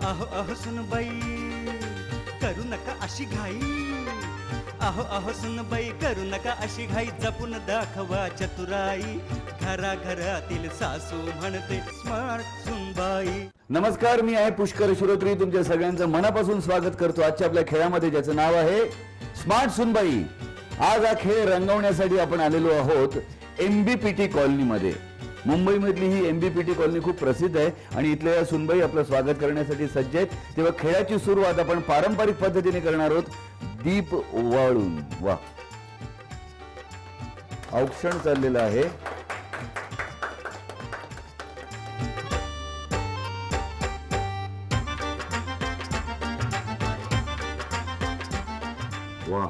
अहो अहो सुनबाई करू नका अशी घाई, अहो अहो सुनबाई करू नका अशी घाई, जपून दाखवा चतुराई, घराघरातील सासू म्हणते स्मार्ट सुनबाई. नमस्कार, मी आहे पुष्कर श्रोत्री, तुमच्या सगळ्यांचं मनापासून स्वागत करतो आजच्या आपल्या खेळामध्ये, ज्याचं नाव आहे स्मार्ट सुनबाई. आज हा खेळ रंगवण्यासाठी आपण आलेलो आहोत MBPT कॉलनीमध्ये. मुंबईमधली ही MBPT कॉलनी खूप प्रसिद्ध आहे आणि इथल्या या सुनबाई आपलं स्वागत करण्यासाठी सज्ज आहेत. तेव्हा खेळाची सुरुवात आपण पारंपरिक पद्धतीने करणार आहोत, दीप ओवाळून. वा, औक्षण चाललेलं आहे. वा,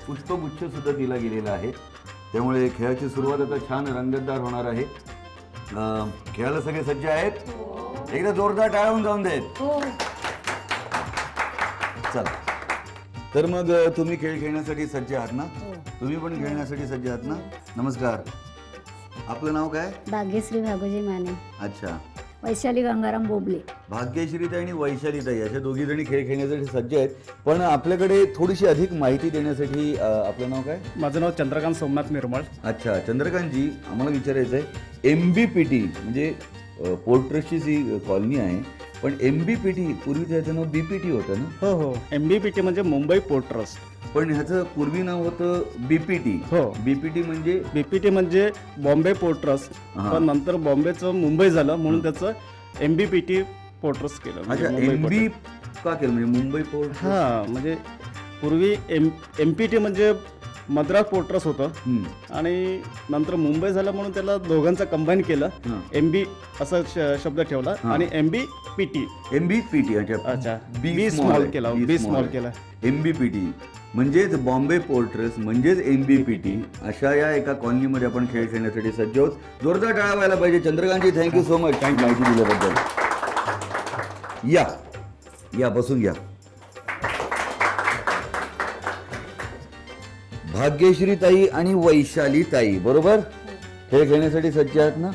पुष्पगुच्छ सुद्धा दिला गेलेला आहे. त्यामुळे खेळाची सुरुवात आता छान रंगतदार होणार आहे. खेळायला सगळे सज्ज आहेत? एकदा जोरदार टाळून जाऊन देत. चला, तर मग तुम्ही खेळ खेळण्यासाठी सज्ज आहात ना? तुम्ही पण खेळण्यासाठी सज्ज आहात ना? नमस्कार, आपलं नाव काय? भाग्यश्री भागोजी माने. अच्छा. वैशाली गंगाराम बोबले. भाग्यश्रीताई आणि वैशालीताई अशा दोघी जणी खेळ खेळण्यासाठी सज्ज आहेत. पण आपल्याकडे थोडीशी अधिक माहिती देण्यासाठी आपलं नाव काय? माझं नाव चंद्रकांत सोमनाथ निर्मळ. अच्छा, चंद्रकांतजी, आम्हाला विचारायचं आहे, MBPT म्हणजे पोर्ट ट्रस्टची जी कॉलनी आहे, पण MBPT पूर्वी त्याचं नाव BPT होतं ना? हो हो, MBPT म्हणजे मुंबई पोर्ट ट्रस्ट. पण ह्याचं पूर्वी नाव होतं BPT. हो, BPT म्हणजे BPT म्हणजे बॉम्बे पोर्ट ट्रस्ट. पण नंतर बॉम्बेचं मुंबई झालं म्हणून त्याचं MBPT पोर्ट ट्रस्ट केलं. अच्छा, MB का केलं म्हणजे मुंबई पोर्ट? हा, म्हणजे पूर्वी MPT म्हणजे मद्रास पोर्ट ट्रस्ट होतं आणि नंतर मुंबई झालं म्हणून त्याला दोघांचं कंबाईन केलं, MB असा शब्द ठेवला आणि MBPT. अच्छा, बी स्मॉल केला, बी स्मॉल केला. MBPT म्हणजेच बॉम्बे पोर्ट ट्रस्ट म्हणजेच MBPT. अशा या एका कॉलनीमध्ये आपण खेळ खेळण्यासाठी सज्ज आहोत. जोरदार टाळ्या व्हायला पाहिजे. चंद्रकांतजी, थँक्यू सो मच माहिती दिल्याबद्दल. या या, बसून घ्या. भाग्यश्रीताई आणि वैशालीताई बरोबर खेळ खेळण्यासाठी सज्ज आहात ना?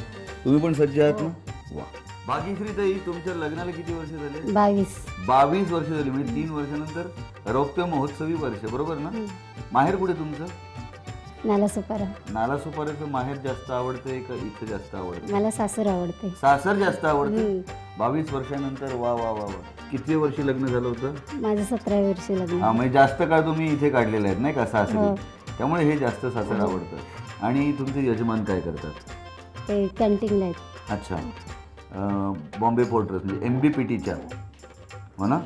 तुम्ही पण सज्ज आहात ना? वा. भाग्यश्रीताई, तुमच्या लग्नाला किती वर्ष झाले? 22 वर्ष झाली. म्हणजे 3 वर्षानंतर रौप्य महोत्सवी वर्ष, बरोबर ना? माहेर कुठे तुमचं? नालासोपारा. नालासोपाराचं माहेर जास्त आवडतंय का इथं जास्त आवडतं? मला सासर आवडते. सासर जास्त आवडतं. 22 वर्षानंतर. वा वा वा वा. किती वर्षी लग्न झालं होतं? माझं 17 वर्ष लग्न. हा, म्हणजे जास्त काळ तुम्ही इथे काढलेले आहेत नाही का सासरी? त्यामुळे हे जास्त सासर आवडतं. आणि तुमचे यजमान काय करतात? ते कॅन्टीनला आहेत. अच्छा, बॉम्बे पोर्ट ट्रस्ट म्हणजे MBPTच्या, हो ना?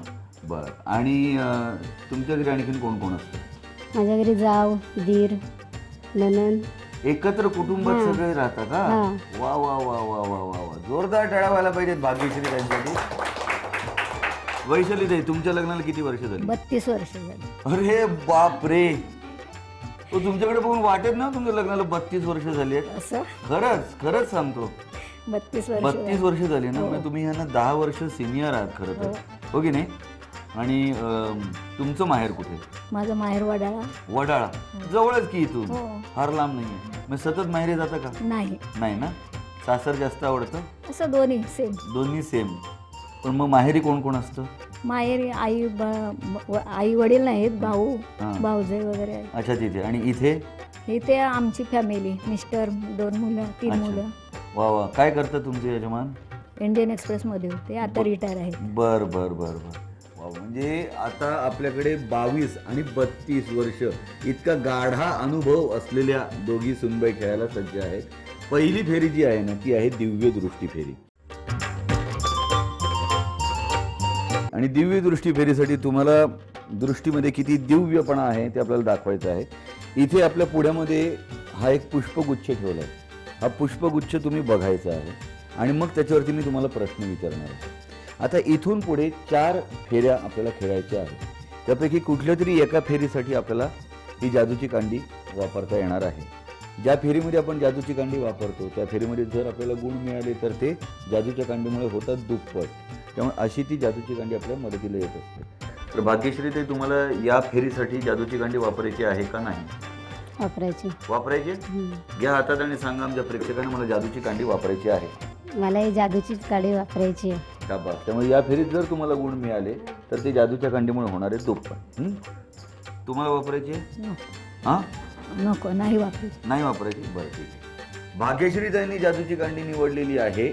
बरं. आणि तुमच्या घरी आणखीन कोण कोण असतं? माझ्या घरी जाव, दीर, ननंद. एकत्र कुटुंबात सगळे राहतात का? वा वा वा वा वा वा वा. जोरदार टाळ्या व्हायला पाहिजेत भाग्यश्री त्यांच्यासाठी. वैशालीताई, तुमच्या लग्नाला किती वर्ष झाली? 32 वर्ष झाली. अरे बाप रे, तुमच्याकडे बघून वाटत ना तुमच्या लग्नाला 32 वर्ष झाली आहेत. असं खरंच खरंच सांगतो, 32 वर्ष झाली ना? म्हणजे तुम्ही ह्यांना 10 वर्ष सिनियर आहात खरं तर, हो की नाही? आणि तुमचं माहेर कुठे? माझं माहेर वडाळा. वडाळा जवळच की इथून, फार लांब नाहीये. मग सतत माहेरी जाता का? नाही ना? सासर जास्त आवडतं? असं दोन्ही सेम. दोन्ही सेम. पण मग माहेरी कोण कोण असतं? माहेरी आई वडील नाहीत, भाऊ भाऊजे वगैरे आहेत. अच्छा, तिथे. आणि इथे? इथे आमची फॅमिली, मिस्टर, 2 मुलं, 3 मुलं. वा वा. काय करतात तुमचे यजमान? इंडियन एक्सप्रेस मध्ये होते, आता रिटायर आहेत. बर बर बर बर. म्हणजे आता आपल्याकडे 22 आणि 32 वर्ष इतका गाढा अनुभव असलेल्या दोघी सुनबाई खेळायला सज्ज आहेत. पहिली फेरी जी आहे ना, ती आहे दिव्य दृष्टी फेरी. आणि दिव्य दृष्टी फेरीसाठी तुम्हाला दृष्टीमध्ये किती दिव्यपणा आहे ते आपल्याला दाखवायचं आहे. इथे आपल्या पुढ्यामध्ये हा एक पुष्पगुच्छ ठेवला आहे. हा पुष्पगुच्छ तुम्ही बघायचा आहे आणि मग त्याच्यावरती मी तुम्हाला प्रश्न विचारणार आहे. आता इथून पुढे 4 फेऱ्या आपल्याला खेळायच्या आहेत. त्यापैकी कुठल्या तरी एका फेरीसाठी आपल्याला ही जादूची कांडी वापरता येणार आहे. ज्या फेरीमध्ये आपण जादूची कांडी वापरतो त्या फेरीमध्ये जर आपल्याला गुण मिळाले तर ते जादूच्या कांडीमुळे होतात दुप्पट. त्यामुळे अशी ती जादूची कांडी आपल्या मदतीला येत असते. तर भाग्यश्री, ते तुम्हाला या फेरीसाठी जादूची कांडी वापरायची आहे का नाही? वापरायची. घ्या हातात आणि सांगा आमच्या प्रेक्षकांना, मला जादूची कांडी वापरायची आहे. मला ही जादूची कांडी वापरायची आहे. शाबास. त्यामुळे या फेरीत जर तुम्हाला गुण मिळाले तर ते जादूच्या कांडीमुळे होणारे दुप्पट. तुम्हाला वापरायचे? हां, नको, नाही वापरू. नाही वापरायची. बरं, ठीक आहे. भाग्यश्रीताईंनी जादूची कांडी निवडलेली आहे,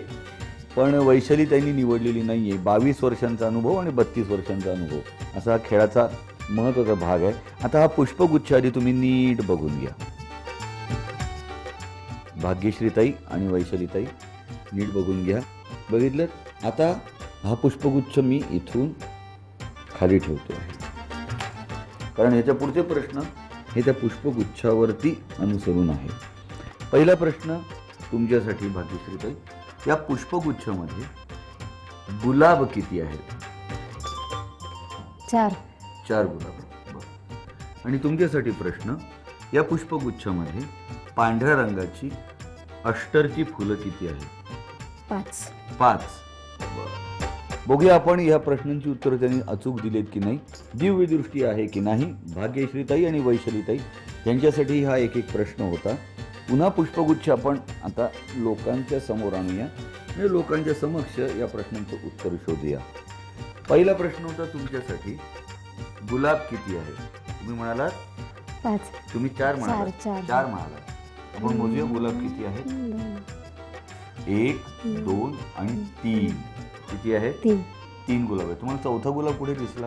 पण वैशालीताईंनी निवडलेली नाही आहे. 22 वर्षांचा अनुभव आणि 32 वर्षांचा अनुभव असा हा खेळाचा महत्त्वाचा भाग आहे. आता हा पुष्पगुच्छ आधी तुम्ही नीट बघून घ्या. भाग्यश्रीताई आणि वैशालीताई नीट बघून घ्या. बघितलं? आता हा पुष्पगुच्छ मी इथून खाली ठेवतो आहे, कारण याच्या पुढचे प्रश्न हे त्या पुष्पगुच्छावरती अनुसरून आहे. पहिला प्रश्न तुमच्यासाठी भाग्यश्रीताई, या पुष्पगुच्छामध्ये गुलाब किती आहेत? 4. 4 गुलाब. बरं. आणि तुमच्यासाठी प्रश्न, या पुष्पगुच्छामध्ये पांढऱ्या रंगाची अष्टरची फुलं किती आहेत? 5. 5. बघूया आपण या प्रश्नांची उत्तरं त्यांनी अचूक दिलेत की नाही, दिव्य दृष्टी आहे की नाही. भाग्यश्रीताई आणि वैशालीताई यांच्यासाठी हा एक प्रश्न होता. पुन्हा पुष्पगुच्छ आपण आता लोकांच्या समोर आणूया आणि लोकांच्या समक्ष या प्रश्नांचं उत्तर शोधूया. पहिला प्रश्न होता तुमच्यासाठी, गुलाब किती आहे? तुम्ही म्हणालात 5. तुम्ही 4 म्हणालात. चार. 4 म्हणालात. आपण मोजूया गुलाब किती आहेत. 1, 2 आणि 3. किती आहे? 3 गुलाब आहे. तुम्हाला चौथा गुलाब कुठे दिसला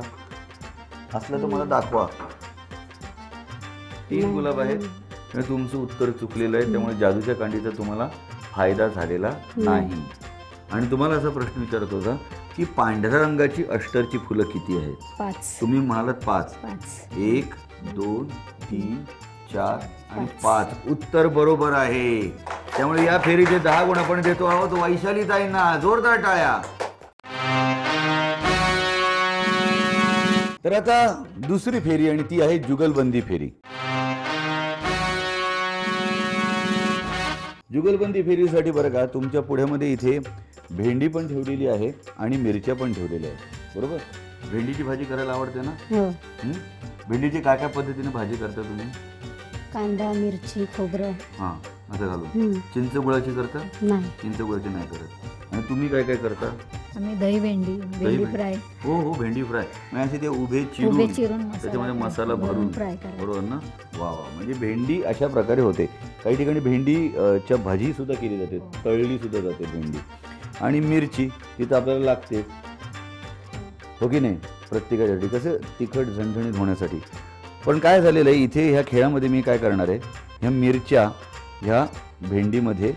असला तर मला दाखवा. 3 गुलाब आहेत. तुमचं उत्तर चुकलेलं आहे, त्यामुळे जादूच्या कांडीचा तुम्हाला फायदा झालेला नाही. आणि तुम्हाला असा प्रश्न विचारत होता की पांढऱ्या रंगाची अष्टरची फुलं किती आहेत? 5. तुम्ही म्हणालात 5. 1, 2, 3, 4 आणि 5. उत्तर बरोबर आहे. त्यामुळे या फेरीचे 10 गुण आपण देतो आहोत वैशालीताईंना. जोरदार टाळ्या. तर आता दुसरी फेरी आणि ती आहे जुगलबंदी फेरी. जुगलबंदी फेरीसाठी बरं का, तुमच्या पुढ्यामध्ये इथे भेंडी पण ठेवलेली आहे आणि मिरच्या पण ठेवलेल्या आहेत, बरोबर? भेंडीची भाजी करायला आवडते ना? हो. भेंडीची काय काय पद्धतीने भाजी करता तुम्ही? कांदा, मिरची, खोबरं. हां, असं घालून. चिंच गुळाची करता? नाही. चिंच गुळाची नाही करत. आणि तुम्ही काय काय करता? आम्ही दही भेंडी, भेंडी फ्राय. हो हो, भेंडी फ्राय. म्हणजे असे ते उभे चिरून त्याच्यामध्ये मसाला मसाला भरून फ्राय करा. बरोबर ना? वा वा. म्हणजे भेंडी अशा प्रकारे होते. काही ठिकाणी भेंडीच्या भाजी सुद्धा केली जाते, तळली सुद्धा जाते भेंडी. आणि मिरची तिथं आपल्याला लागते, हो की नाही? प्रत्येकासाठी कसं तिखट झणझणीत होण्यासाठी. पण काय झालेलं आहे इथे ह्या खेळामध्ये, मी काय करणार आहे, ह्या मिरच्या ह्या भेंडीमध्ये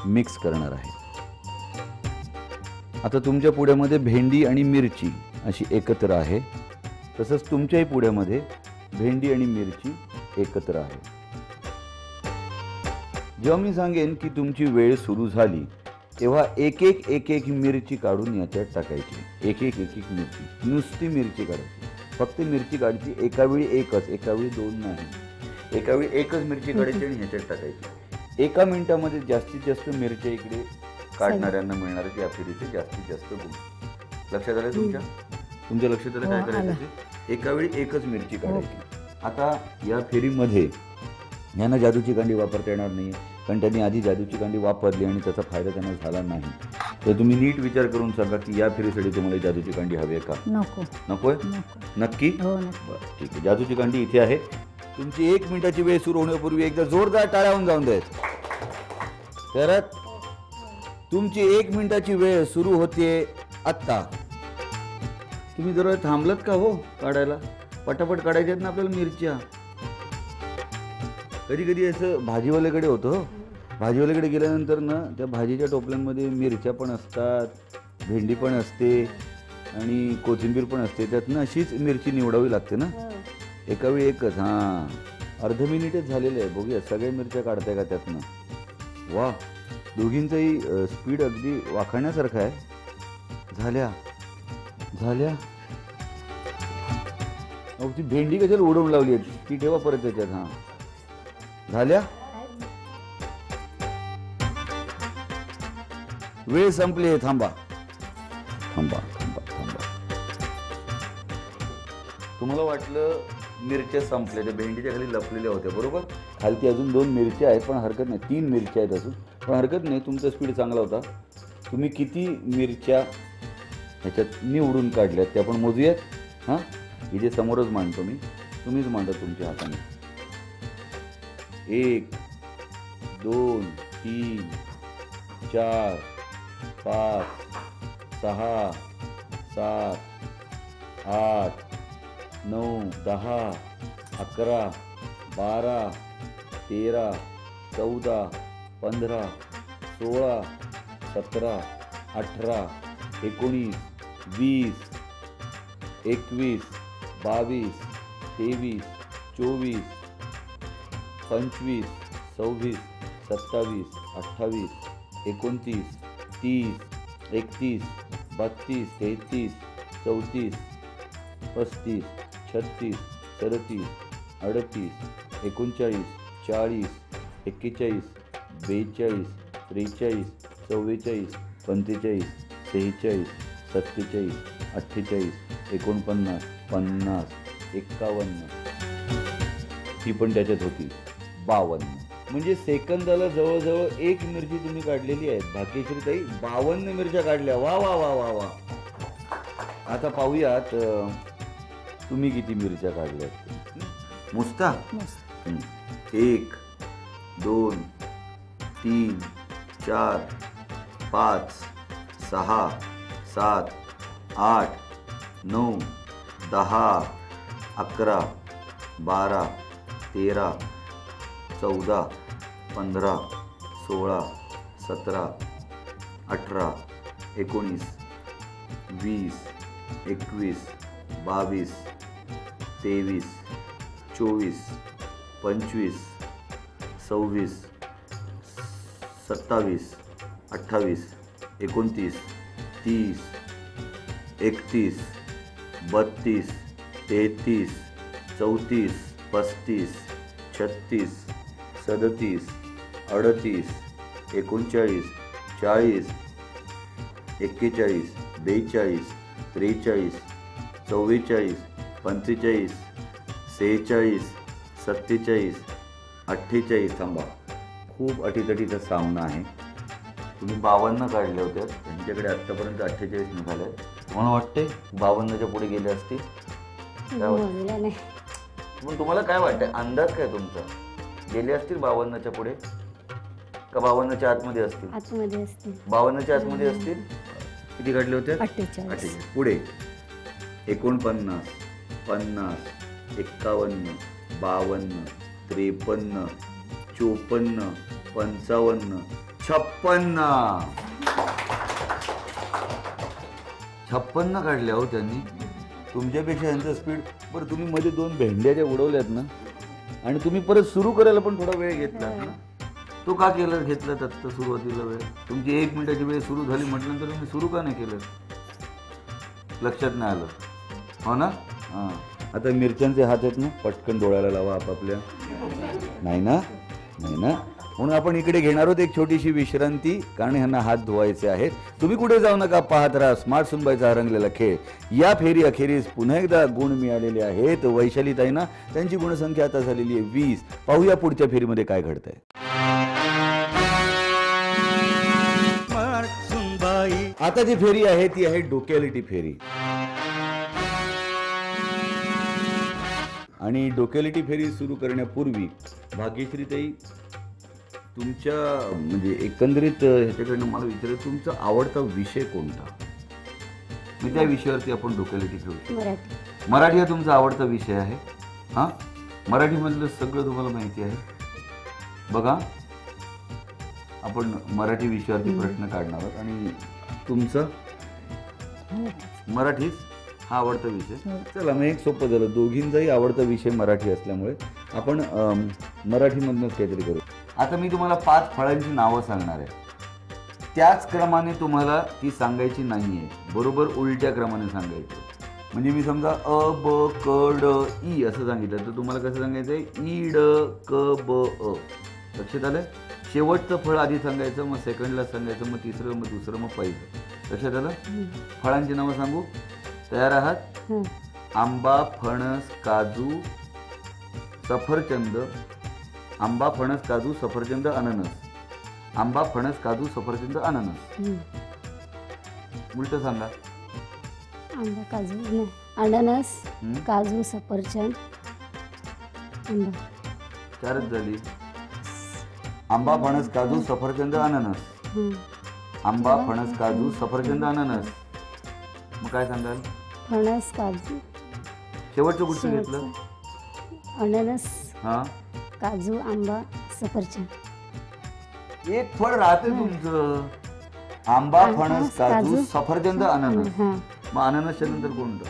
मिक्स करणार आहे. आता तुमच्या पुढ्यामध्ये भेंडी आणि मिरची अशी एकत्र आहे, तसंच तुमच्याही पुढ्यामध्ये भेंडी आणि मिरची एकत्र आहे. जेव्हा मी सांगेन की तुमची वेळ सुरू झाली तेव्हा एक एक मिरची काढून याच्यात टाकायची. एक एक मिरची, नुसती मिरची काढायची. फक्त मिरची काढायची एकावेळी एकच, एकावेळी 2 नाही. एकावेळी एकच मिरची काढायची आणि ह्याच्यात टाकायची. 1 मिनिटामध्ये जास्तीत जास्त मिरच्या इकडे काढणाऱ्यांना मिळणार या फेरीचे जास्तीत जास्त गुण. लक्षात आलं तुमच्या लक्षात आलं काय करायचं? एकावेळी एकच मिरची काढायची. आता या फेरीमध्ये यांना जादूची कांडी वापरता येणार नाही, कारण त्यांनी आधी जादूची कांडी वापरली आणि त्याचा फायदा त्यांना झाला नाही. तर तुम्ही नीट विचार करून सांगा की या फेरीसाठी तुम्हाला जादूची कांडी हवी आहे का? नको. नकोय? नक्की? हो. बरं, ठीक आहे. जादूची कांडी इथे आहे. तुमची 1 मिनिटाची वेळ सुरू होण्यापूर्वी एकदा जोरदार टाळ्या होऊन जाऊन द्यायच. तर तुमची 1 मिनिटाची वेळ सुरू होते आत्ता. तुम्ही जरा थांबलत का हो काढायला? पटापट काढायच्यात ना आपल्याला मिरच्या. कधी कधी असं भाजीवाल्याकडे होतं, भाजीवाल्याकडे गेल्यानंतर ना त्या भाजीच्या टोपल्यांमध्ये मिरच्या पण असतात, भेंडी पण असते आणि कोथिंबीर पण असते. त्यातनं अशीच मिरची निवडावी लागते ना, एकावेळी एकच. हां, अर्ध मिनिटच झालेलं आहे. बघूया सगळ्या मिरच्या काढताय का त्यातनं? वा, दोघींचाही स्पीड अगदी वाखाणण्यासारखं आहे. झाल्या. ती भेंडी कशाला उडवून लावली आहे ती ठेवा परत त्याच्यात. हां, झाल्या. वेळ संपली आहे. थांबा. तुम्हाला वाटलं मिरच्या संपल्या, त्या भेंडीच्या खाली लपलेल्या होत्या, बरोबर? खालती अजून 2 मिरच्या आहेत, पण हरकत नाही. 3 मिरच्या आहेत अजून, पण हरकत नाही. तुमचा स्पीड चांगला होता. तुम्ही किती मिरच्या ह्याच्यात निवडून काढल्यात ते आपण मोजूयात. हां, इथे समोरच मांडतो मी, तुम्हीच मांडा तुमच्या हाताने. 1 2 3 4 5 6 7 8 9 10 11 12 13 14 15 16 17 18 19 20 21 22 23 24 25 26 27 28 29 30 31 32 33 34 35 36 37 38 39 40 41 42 43 44 45 46 47 48 49 50 51 ही पण त्याच्यात होती 52. म्हणजे सेकंदाला जवळजवळ 1 मिरची तुम्ही काढलेली आहे. भाग्यश्रीताई 52 मिरच्या काढल्या. वा वा वा वा वा. आता पाहूयात तुम्ही किती मिरच्या काढल्यात. मुस्ता. 1 2 3 4 5 6 7 8 9 10 11 12 13 14 15 16 17 18 19 20 21 22 23 24 25 26 27 28 29 30 31 32 33 34 35 36 37 38 39 40 41 42 43 44 45 46 47 48. थांबा, खूप अटीतटीचा सामना आहे. तुम्ही 52 काढले होते, त्यांच्याकडे आत्तापर्यंत 48 निघाले. मला वाटते 52च्या पुढे गेले असतील. पण तुम्हाला काय वाटतंय, अंदाज काय तुमचा? गेले असतील 52च्या पुढे का 52च्या आतमध्ये असतील? 52च्या आतमध्ये असतील. किती काढले होते? 48. पुढे 49 50 51 52 53 54 55 56 काढल्या हो त्यांनी. तुमच्यापेक्षा यांचं स्पीड. बरं, तुम्ही मध्ये 2 भेंड्या ज्या उडवल्यात ना, आणि तुम्ही परत सुरू करायला पण थोडा वेळ घेतला ना, तो का घेतला तर सुरुवातीला वेळ? तुमची 1 मिनिटाची वेळ सुरू झाली म्हटल्यानंतर तुम्ही सुरू का नाही केलं? लक्षात नाही आलं, हो ना? हां, आता मिरच्यांचे हात आहेत ना, पटकन डोळ्याला लावा आपापल्या. नाही ना, नाही ना. म्हणून आपण इकडे घेणार आहोत एक छोटीशी विश्रांती, कारण ह्यांना हात धुवायचे आहेत. तुम्ही कुठे जाऊ नका, पाहत राहा स्मार्ट सुनबाईचा हा रंगलेला खेळ. या फेरी अखेरीस पुन्हा एकदा गुण मिळालेले आहेत वैशालीताईंना. त्यांची गुणसंख्या आता झालेली आहे 20. पाहूया पुढच्या फेरीमध्ये काय घडतंय. आता जी फेरी आहे ती आहे डोक्यालिटी फेरी. आणि डोक्यालिटी फेरी सुरू करण्यापूर्वी भाग्यश्रीताई, तुमच्या म्हणजे एकंदरीत ह्याच्याकडनं मला विचारायचं, तुमचा आवडता विषय कोणता? मी त्या विषयावरती आपण डोक्यालिटी खेळू. मराठी हा तुमचा आवडता विषय आहे. हां, मराठीमधलं सगळं तुम्हाला माहिती आहे. बघा, आपण मराठी विषयावरती प्रश्न काढणार आहोत आणि तुमचं मराठीच हा आवडता विषय. चला, मग एक सोपं झालं. दोघींचाही आवडता विषय मराठी असल्यामुळे आपण मराठीमधूनच काहीतरी करू. आता मी तुम्हाला 5 फळांची नावं सांगणार आहे. त्याच क्रमाने तुम्हाला ती सांगायची नाही आहे, बरोबर उलट्या क्रमाने सांगायचं. म्हणजे मी समजा अ ब क ड ई असं सांगितलं तर तुम्हाला कसं सांगायचं आहे? ई ड क ब अ. लक्षात आलं? शेवटचं फळ आधी सांगायचं, मग सेकंडला सांगायचं, मग तिसरं, मग दुसरं, मग पहिलं. लक्षात आलं? फळांची नावं सांगू, तयार आहात? आंबा, फणस, काजू, सफरचंद. आंबा, फणस, काजू, सफरचंद, अननस. आंबा, फणस, काजू, सफरचंद, अननस. उलट सांगा. आंबा काजू नाही अननस काजू सफरचंद आंबा 4च झाली. आंबा फणस काजू सफरचंद अननस. आंबा फणस काजू सफरचंद अननस. मग काय सांगाल? फणस काजू शेवटचं कुठचं घेतलं? अननस हा काजू आंबा सफरचंद. एक फळ राहते तुमचं. आंबा फणस काजू सफरचंद अननस. मग अननसच्या नंतर कोणतं?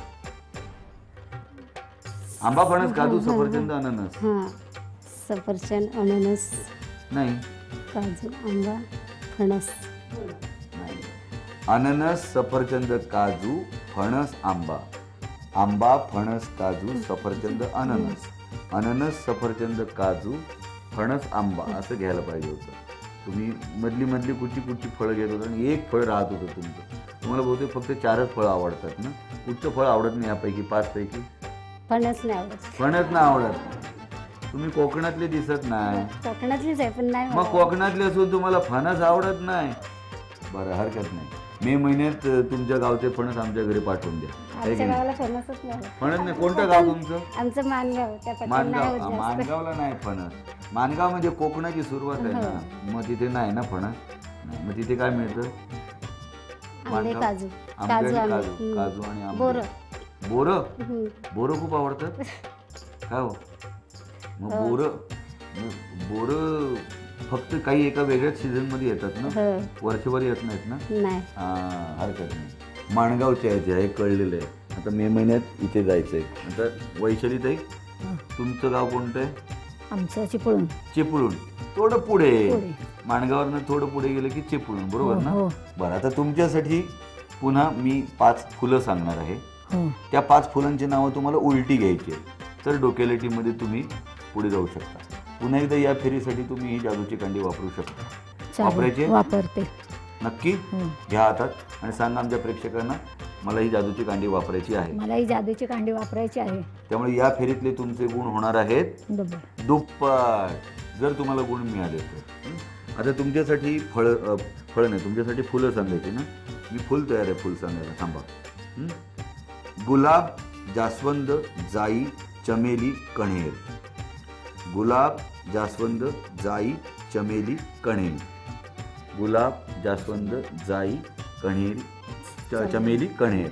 आंबा फणस काजू सफरचंद अननस सफरचंद अननस नाही. काजू आंबा फणस अननस सफरचंद काजू फणस आंबा. आंबा फणस काजू सफरचंद अननस. अननस सफरचंद काजू फणस आंबा असं घ्यायला पाहिजे होतं. तुम्ही मधली मधली कुठची फळं घेत होता आणि एक फळ राहत होतं तुमचं. तुम्हाला बहुतेक फक्त 4च फळं आवडतात ना. कुठचं फळ आवडत नाही यापैकी 5 पैकी? फणस नाही आवडत. फणस नाही आवडत. तुम्ही कोकणातले दिसत नाही. कोकणातलीच आहे पण नाही मग कोकणातले असून तुम्हाला फणस आवडत नाही. बरं हरकत नाही. मे महिन्यात तुमच्या गावचे फणस आमच्या घरी पाठवून द्या. आमच्या गावाला फणसच नाही. फणस नाही. कोणतं गाव तुमचं? आमचं मानगाव. त्या पट्ट्यात नाही मानगाव. होत जास्त. मानगावला नाही फणस. मानगाव म्हणजे कोकणाची सुरुवात आहे ना. मग तिथे नाही ना फणस. नाही. मग तिथे काय मिळतं? आंबे काजू आंबे आणि काजू काजू. काजू आणि आंबे. बोरं. बोरं. बोरं खूप आवडतात. काय हो? मग बोरं फक्त काही एका वेगळ्याच सीझन मध्ये येतात ना. वर्षभर येत नाहीत ना. नाही. हरकत नाही. माणगावचे आहे हे कळलेलं आहे. आता मे महिन्यात इथे जायचंय. आता वैशाली ताई तुमचं गाव कोणतं आहे? आमचं चिपळूण. चिपळूण. थोडं पुढे. माणगावरनं थोडं पुढे गेलं की चिपळूण. बरोबर ना. बरं आता तुमच्यासाठी पुन्हा मी 5 फुलं सांगणार आहे. त्या 5 फुलांची नावं तुम्हाला उलटी घ्यायची आहे. तर डोकेलिटीमध्ये तुम्ही पुढे जाऊ शकता. पुन्हा एकदा या फेरीसाठी तुम्ही ही जादूची कांडी वापरू शकता. वापरायचे? वापरते नक्की. घ्या हातात आणि सांगा आमच्या प्रेक्षकांना मला ही जादूची कांडी वापरायची आहे. मला ही जादूची कांडी वापरायची आहे. त्यामुळे या फेरीतले तुमचे गुण होणार आहेत दुप्पट. जर तुम्हाला गुण मिळाले तर. आता तुमच्यासाठी फळ नाही तुमच्यासाठी फुलं सांगायची ना. मी फुल तयार आहे. फुल सांगायला थांबा. गुलाब जास्वंद जाई चमेली कण्हेर. गुलाब जास्वंद जाई चमेली कण्हेर. गुलाब जास्वंद जाई कण्हेर चमेली कण्हेर.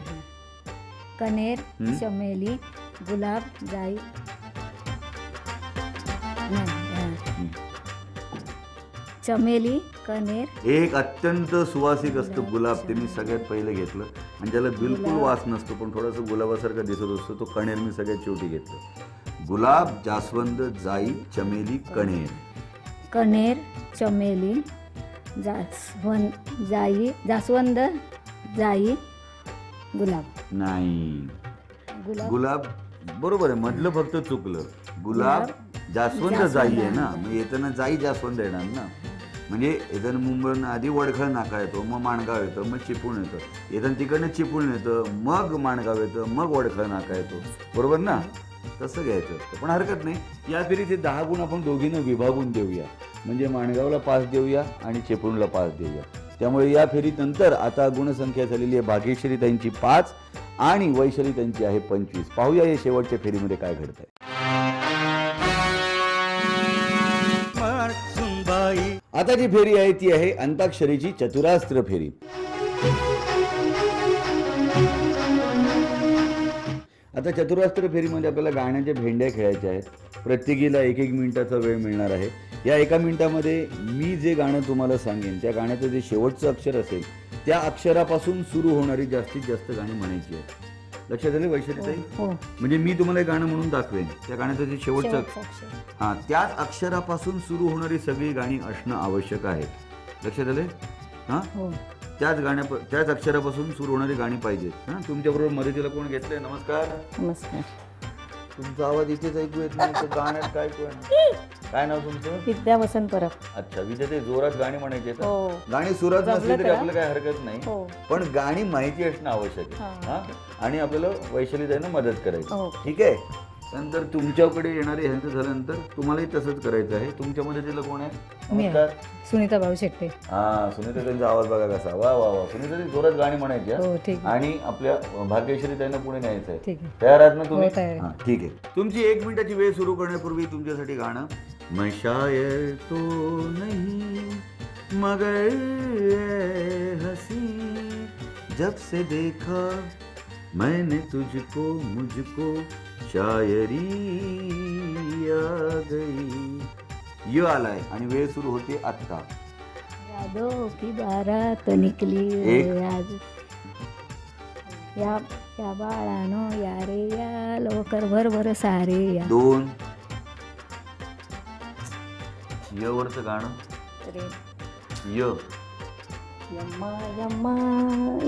कण्हेर चमेली गुलाब जाई चमेली कण्हेर. एक अत्यंत सुवासिक असतं गुलाब. ते मी सगळ्यात पहिलं घेतलं आणि ज्याला बिलकुल वास नसतो पण थोडासा गुलाबासारखा दिसत असतो तो कण्हेर मी सगळ्यात शेवटी घेतलं. गुलाब जास्वंद जाई चमेली कण्हेर. कण्हेर चमेली जास्वंद जाई गुलाब. नाही. गुलाब बरोबर आहे. मधलं फक्त चुकलं. गुलाब जास्वंद जाई आहे ना. मग येताना जाई जास्वंद येणार ना. म्हणजे येताना मुंबईनं आधी वडखळ नाका येतो मग माणगाव येतं मग चिपळूण येतं. येताना तिकडनं चिपळूण येतं मग माणगाव येतं मग वडखळ नाका येतो. बरोबर ना. तसं घ्यायचं असतं पण हरकत नाही. या फेरीचे 10 गुण आपण दोघींना विभागून देऊया. म्हणजे माणगावला 5 देऊया आणि चिपळूणला 5 देऊया. त्यामुळे या फेरीनंतर आता गुणसंख्या झालेली आहे भाग्यश्री त्यांची 5 आणि वैशाली त्यांची आहे 25. पाहूया या शेवटच्या फेरीमध्ये काय घडतंय. आता जी फेरी आहे ती आहे अंताक्षरीची चतुरास्त्र फेरी. आता चतुरास्त्र फेरीमध्ये आपल्याला गाण्याच्या भेंड्या खेळायच्या आहेत. प्रत्येकीला 1-1 मिनिटाचा वेळ मिळणार आहे. या 1 मिनिटामध्ये मी जे गाणं तुम्हाला सांगेन त्या गाण्याचं जे शेवटचं अक्षर असेल त्या अक्षरापासून सुरू होणारी जास्तीत जास्त गाणी म्हणायची आहेत. लक्षात आले वैशालीताई? म्हणजे मी तुम्हाला एक गाणं म्हणून दाखवेन त्या गाण्याचं जे शेवटचं त्याच अक्षरापासून सुरू होणारी सगळी गाणी असणं आवश्यक आहे. लक्षात आले? त्याच अक्षरापासून सुरू होणारी गाणी पाहिजेत. तुमच्याबरोबर मदतीला कोण घेतलंय? नमस्कार. नमस्कार. तुमचा आवाज इथेच ऐकू येत नाही. गाण्यात काय काय नाव तुमचं? विद्या वसंत परब. अच्छा. विद्या ते जोरात गाणी म्हणायचे. गाणी सुरात नसली तरी आपल्याला काय हरकत नाही पण गाणी माहिती असणं आवश्यक आहे. आणि आपल्याला वैशालीताईंना मदत करायची. ठीक आहे. त्यानंतर तुमच्याकडे येणारे ह्यांचं झाल्यानंतर तुम्हालाही तसंच करायचं आहे. तुमच्या मदतीला कोण आहे? मी नमस्कार. सुनीता भाऊ शेट्टे. हा, सुनीता त्यांचा आवाज बघा कसा. वा वा वा. सुनीता जोरात गाणी म्हणायची हो ठीक आहे. आणि आपल्या भाग्यश्री त्यांना पुढे न्यायचं आहे. ठीक आहे. तयार आहात ना तुम्ही? हो, तयार आहे. हा, ठीक आहे. तुमची 1 मिनिटाची वेळ सुरू करण्यापूर्वी तुमच्यासाठी गाणं. मैं शायर तो नहीं मगर ऐ हसी जब से देखा मैंने तुझको मुझको शायरी आ गई. यो आलाय आणि वेळ सुरू होते आत्ता. यादों की बारात निकली एक. आज या या बाळानो या रे या लवकर भर सारे या. 2 यवरचं गाणं. रे य यम्मा यम्मा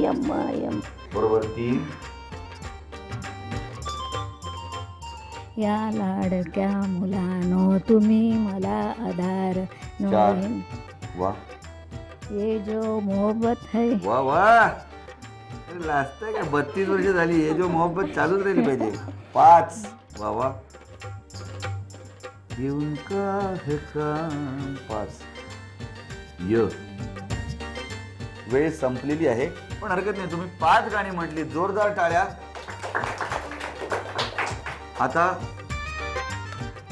यम्मा यम. बरोबर. 3 या लाडक्या मुलानो तुम्ही मला आधार नो. 4 वा ये जो मोहब्बत है. वा वा. लास्ट काय 32 वर्ष झाली. हे जो मोहब्बत चालूच राहिली पाहिजे. 5 वा वा. येऊन का है काम. 5 य. वेळ संपलेली आहे पण हरकत नाही. तुम्ही 5 गाणी म्हटली. जोरदार टाळ्या. आता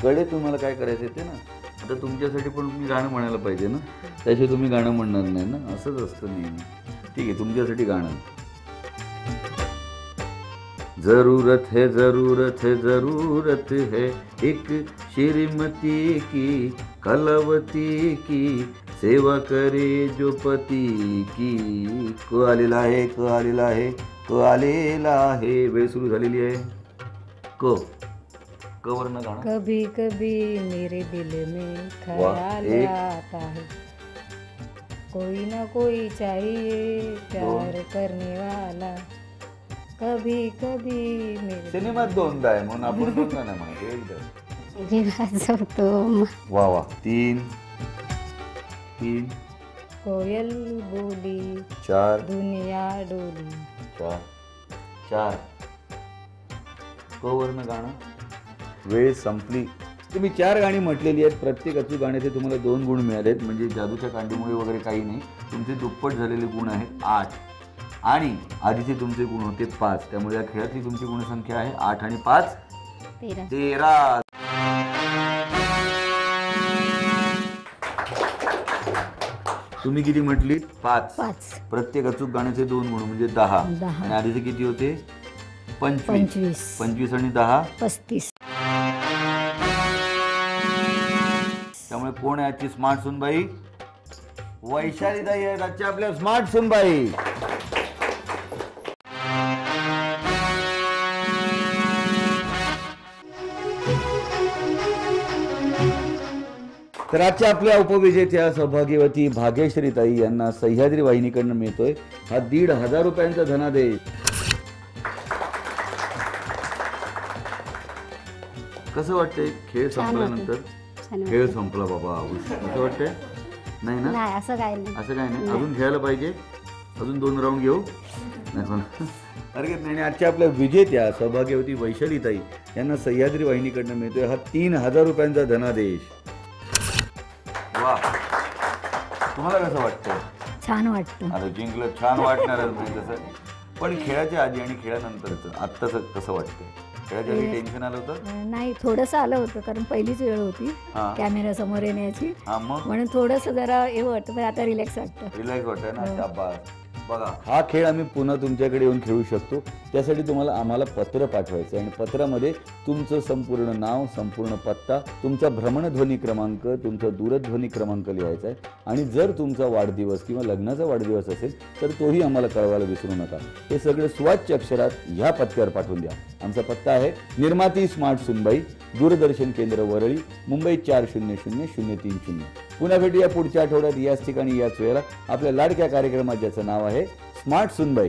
कडे तुम्हाला काय करायचं ते ना. आता तुमच्यासाठी पण मी गाणं म्हणायला पाहिजे ना. त्याशिवाय तुम्ही गाणं म्हणणार नाही ना. असंच असतं नेहमी. ठीक आहे, तुमच्यासाठी गाणं. जरूरत है जरूरत है जरूरत है एक श्रीमती की कलावती की सेवा करे जो पती की. क आलेला आहे, क आलेला आहे, क आलेला आहे. वेळ सुरू झालेली आहे. क क वरनं गाणं. कभी कभी मेरे दिल में ख्याल एक. आता है कोई ना कोई चाहिए प्यार करने वाला. कभी कभी मेरे सिनेमात 2दा आहे म्हणून आपण 2दा नाही म्हणतो. एकदा. वाजवतो वा वा. 3 कोयल बोली 4 दुनिया डोली. 4 क वरनं गाणं. वेळ संपली. तुम्ही 4 गाणी म्हटलेली आहेत. प्रत्येकाची गाण्याचे तुम्हाला 2 गुण मिळालेत. म्हणजे जादूच्या कांडीमुळे वगैरे काही नाही. तुमचे दुप्पट झालेले गुण आहेत 8 आणि आधीचे तुमचे गुण होते 5. त्यामुळे या खेळातली तुमची गुणसंख्या आहे 8 आणि 5 13. तुम्ही किती म्हटली? 5. प्रत्येक अचूक गाण्याचे 2 गुण म्हणजे 10 आणि आधीचे किती होते? 25. 25 आणि 10 35. त्यामुळे कोण आहे आजची स्मार्ट सुनबाई? वैशाली ताई आहेत आजच्या आपल्या स्मार्ट सुनबाई. तर आजच्या आपल्या उपविजेत्या सौभाग्यवती भाग्यश्री ताई यांना सह्याद्री वाहिनीकडनं मिळतोय हा 1,500 रुपयांचा धनादेश. कसं वाटतंय खेळ संपल्यानंतर? खेळ संपला बाबा. कसं वाटतंय? नाही ना. असं काय नाही. असं काय नाही. अजून खेळायला पाहिजे. अजून 2 राऊंड घेऊ. हरकत नाही. आजच्या आपल्या विजेत्या सौभाग्यवती वैशाली ताई यांना सह्याद्री वाहिनीकडनं मिळतोय हा 3,000 रुपयांचा धनादेश. वा. तुम्हाला कसं वाटतं? छान वाटतं. आता जिंकलं छान वाटणारच नाही तसं. पण खेळाच्या आधी आणि खेळानंतरचं आत्ताच कसं वाटतंय? खेळाच्या आधी टेन्शन आलं होतं? नाही, थोडंसं आलं होतं कारण पहिलीच वेळ होती कॅमेरा समोर येण्याची. मग म्हणून थोडंसं जरा हे वाटतं पण आता रिलॅक्स वाटतं. रिलॅक्स वाटतं ना. शाबास. बघा हा खेळ आम्ही पुन्हा तुमच्याकडे येऊन खेळू शकतो. त्यासाठी तुम्हाला आम्हाला पत्र पाठवायचं आणि पत्रामध्ये तुमचं संपूर्ण नाव, संपूर्ण पत्ता, तुमचा भ्रमणध्वनी क्रमांक, तुमचा दूरध्वनी क्रमांक लिहायचा आहे आणि जर तुमचा वाढदिवस किंवा लग्नाचा वाढदिवस असेल तर तोही आम्हाला कळवायला विसरू नका. हे सगळे सुवाच्य अक्षरात ह्या पत्त्यावर पाठवून द्या. आमचा पत्ता आहे निर्माती स्मार्ट सुनबाई, दूरदर्शन केंद्र वरळी, मुंबई 400030. पुन्हा भेटूया पुढच्या आठवड्यात याच ठिकाणी याच वेळेला आपल्या लाडक्या कार्यक्रमात ज्याचं नाव आहे स्मार्ट सुनबाई.